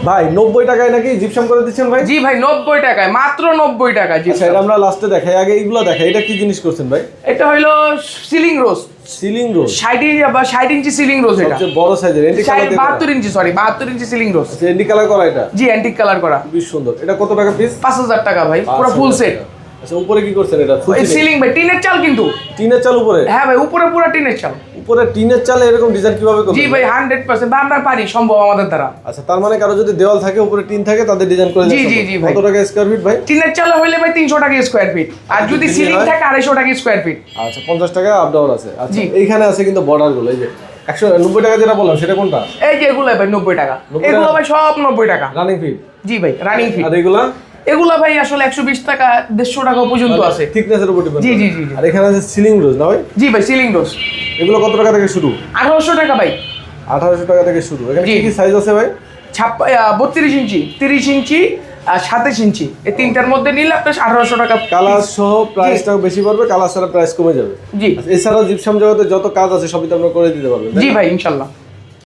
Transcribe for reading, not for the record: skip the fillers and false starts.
ভাই 90 টাকায় নাকি জিপসাম করে দিচ্ছেন ভাই? জি ভাই 90 টাকায়, মাত্র 90 টাকায় আচ্ছা, এটা আমরা লাস্টে দেখাই, আগে এইগুলো দেখাই। এটা কি জিনিস করছেন ভাই? এটা হলো সিলিং রোজ, সিলিং রোজ 60 ইঞ্চি সিলিং রোজ। এটা সবচেয়ে বড় সাইজের এন্টি কালার 72 ইঞ্চি, সরি 72 ইঞ্চি সিলিং রোজ। আচ্ছা, এন্টি কালার করা এটা? জি অ্যান্টিক কালার করা, খুবই সুন্দর। এটা কত টাকা পিস? 5000 টাকা ভাই, পুরো ফুল সেট। আচ্ছা, উপরে কি করছেন এটা? ফুল সিলিং ভাই টিনের চাল কিন্তু। টিনের চাল উপরে? হ্যাঁ ভাই, উপরে পুরো টিনের চাল। উপরে টিনের চালে এরকম ডিজাইন কিভাবে করবেন? জি ভাই 100% ভাই, আমরা পারি, সম্ভব আমাদের দ্বারা। আচ্ছা, তার মানে কারো যদি দেওয়াল থাকে উপরে টিন থাকে তাদের ডিজাইন করে জি, দেওয়া জি, সম্ভব। জি ভাই। কত টাকা স্কয়ার ফিট ভাই? টিনের চাল হইলে ভাই 300 টাকা স্কয়ার ফিট, আর যদি যদি সিলিং হয়? থাকে 250 টাকা স্কয়ার ফিট। আচ্ছা, 50 টাকা আপ ডাউন আছে। আচ্ছা, জি। এইখানে আছে কিন্তু বর্ডার গুলো, এই যে 190 টাকা যেটা বললাম সেটা কোনটা? এই যে এগুলো ভাই 90 টাকা, 90 এগুলো টাকা? ভাই সব 90 টাকা। Running feet? জি ভাই রানিং ফিট। আর এগুলা? এগুলো ভাই আসলে 120 টাকা 150 টাকা পর্যন্ত আছে। থিকনেসের উপর ডিপেন্ড। জি, জি, জি, জি। আর এখানে আছে সিলিং রোজ না ভাই? জি ভাই সিলিং রোজ এগুলো কত টাকা থেকে শুরু? 1800 টাকা ভাই। 1800 টাকা থেকে শুরু। এখানে জি। কি কি সাইজ আছে ভাই? 32 ইঞ্চি, 30 ইঞ্চি আর 27 ইঞ্চি, এই তিনটার মধ্যে নিলে আপনার 1800 টাকা। কালার সহ প্রাইসটাও বেশি পড়বে, কালার ছাড়া প্রাইস কমে যাবে। জি এছাড়াও জিপসাম জগতে যত কাজ আছে সবই তো আমরা করে দিতে পারবেন। জি ভাই ইনশাল্লাহ।